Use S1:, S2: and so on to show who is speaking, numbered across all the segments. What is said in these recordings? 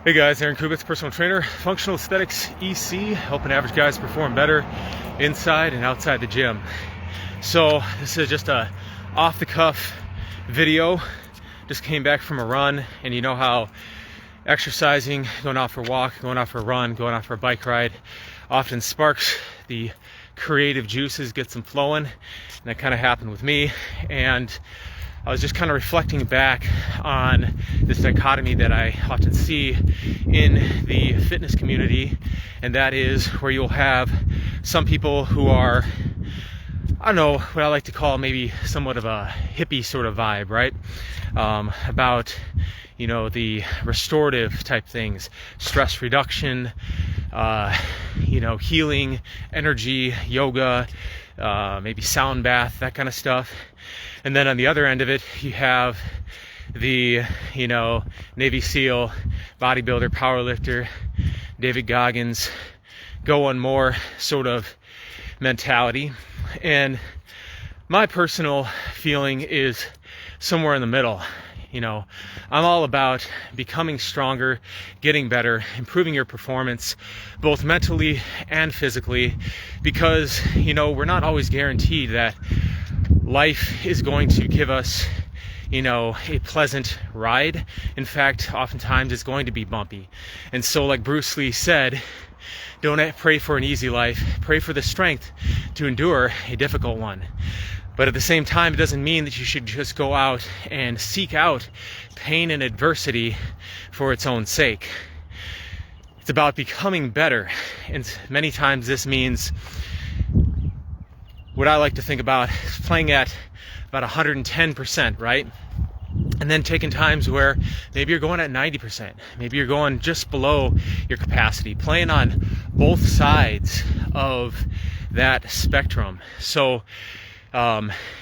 S1: Hey guys, Aaron Kubitz, personal trainer, functional aesthetics EC, helping average guys perform better inside and outside the gym. So this is just a off-the-cuff video. Just came back from a run, and you know how exercising, going out for a walk, going out for a run, going out for a bike ride often sparks the creative juices, gets them flowing, and that kind of happened with me. And I was just kind of reflecting back on this dichotomy that I often see in the fitness community, and that is where you'll have some people who are, I don't know, what I like to call maybe somewhat of a hippie sort of vibe, right? About, you know, the restorative type things, stress reduction, healing, energy, yoga, maybe sound bath, that kind of stuff. And then on the other end of it, you have the, Navy SEAL, bodybuilder, powerlifter, David Goggins, go on more sort of mentality. And my personal feeling is somewhere in the middle. I'm all about becoming stronger, getting better, improving your performance, both mentally and physically, because, we're not always guaranteed that life is going to give us, a pleasant ride. In fact, oftentimes it's going to be bumpy. And so, like Bruce Lee said, don't pray for an easy life, pray for the strength to endure a difficult one. But at the same time, it doesn't mean that you should just go out and seek out pain and adversity for its own sake. It's about becoming better. And many times this means what I like to think about is playing at about 110%, right? And then taking times where maybe you're going at 90%, maybe you're going just below your capacity, playing on both sides of that spectrum. So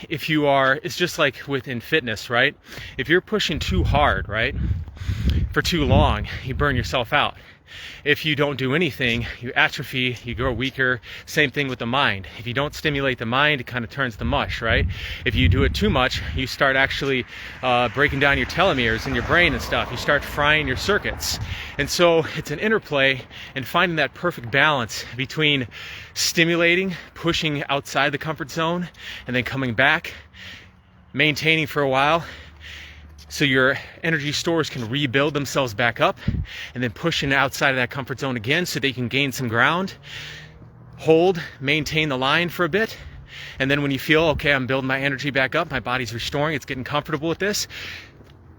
S1: if you are, it's just like within fitness, right? If you're pushing too hard, right, for too long, you burn yourself out. If you don't do anything, you atrophy, you grow weaker. Same thing with the mind. If you don't stimulate the mind, it kind of turns to mush, right? If you do it too much, you start actually breaking down your telomeres in your brain and stuff. You start frying your circuits. And so it's an interplay and finding that perfect balance between stimulating, pushing outside the comfort zone, and then coming back, maintaining for a while, so your energy stores can rebuild themselves back up, and then pushing outside of that comfort zone again so they can gain some ground, hold, maintain the line for a bit, and then when you feel, okay, I'm building my energy back up, my body's restoring, it's getting comfortable with this,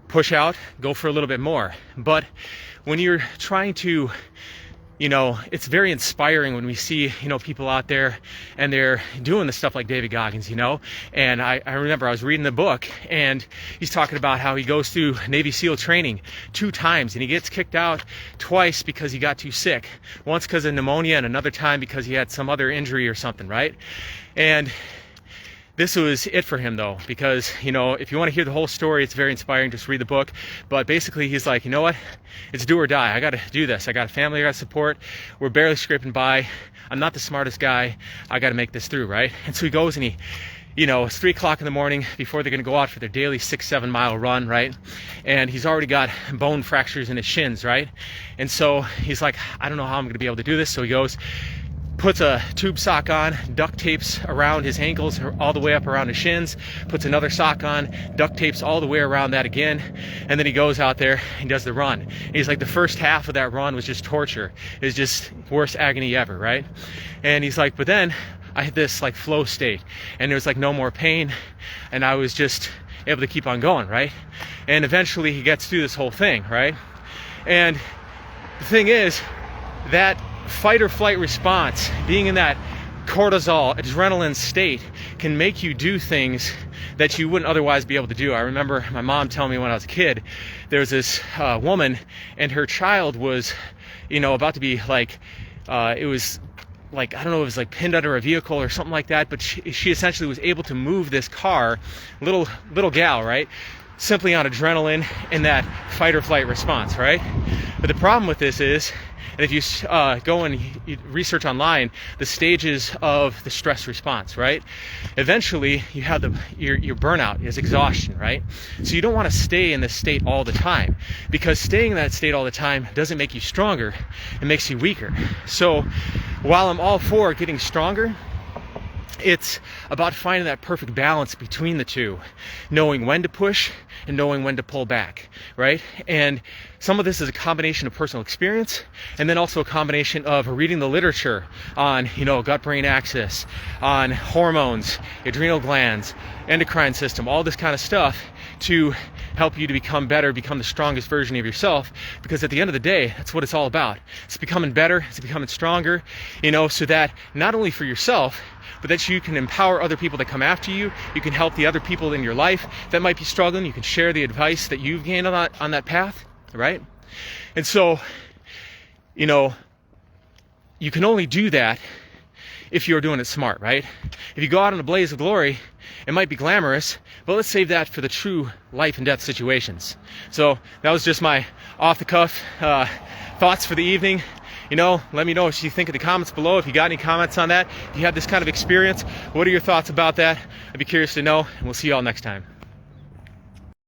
S1: push out, go for a little bit more. But when you're trying to, it's very inspiring when we see, people out there and they're doing the stuff like David Goggins, and I remember I was reading the book, and he's talking about how he goes through Navy SEAL training 2 times, and he gets kicked out twice because he got too sick. Once because of pneumonia, and another time because he had some other injury or something, right? And this was it for him, though, because, if you want to hear the whole story, it's very inspiring. Just read the book. But basically, he's like, you know what? It's do or die. I got to do this. I got a family I got to support. We're barely scraping by. I'm not the smartest guy. I got to make this through, right? And so he goes and it's 3 o'clock in the morning before they're going to go out for their daily 6-7 mile run, right? And he's already got bone fractures in his shins, right? And so he's like, I don't know how I'm going to be able to do this. So he goes, puts a tube sock on, duct tapes around his ankles all the way up around his shins, puts another sock on, duct tapes all the way around that again, and then he goes out there and does the run. And he's like, the first half of that run was just torture. It was just worst agony ever, right? And he's like, but then I hit this like flow state, and there was like no more pain, and I was just able to keep on going, right? And eventually he gets through this whole thing, right? And the thing is that fight or flight response, being in that cortisol, adrenaline state, can make you do things that you wouldn't otherwise be able to do. I remember my mom telling me when I was a kid, there was this woman, and her child was, about to be like, it was like, I don't know, it was like pinned under a vehicle or something like that, but she essentially was able to move this car, little gal, right? Simply on adrenaline and that fight or flight response, right? But the problem with this is And if you go and you research online the stages of the stress response, right? Eventually you have your burnout is exhaustion, right? So you don't want to stay in this state all the time, because staying in that state all the time doesn't make you stronger, it makes you weaker. So while I'm all for getting stronger, it's about finding that perfect balance between the two, knowing when to push and knowing when to pull back, right? And some of this is a combination of personal experience, and then also a combination of reading the literature on, gut-brain axis, on hormones, adrenal glands, endocrine system, all this kind of stuff to help you to become better, become the strongest version of yourself. Because at the end of the day, that's what it's all about. It's becoming better, it's becoming stronger, so that not only for yourself, but that you can empower other people that come after you. You can help the other people in your life that might be struggling. You can share the advice that you've gained on that path, right? And so, you can only do that if you're doing it smart, right? If you go out in a blaze of glory, it might be glamorous, but let's save that for the true life and death situations. So that was just my off-the-cuff thoughts for the evening. Let me know what you think in the comments below. If you got any comments on that, if you have this kind of experience, what are your thoughts about that? I'd be curious to know, and we'll see you all next time.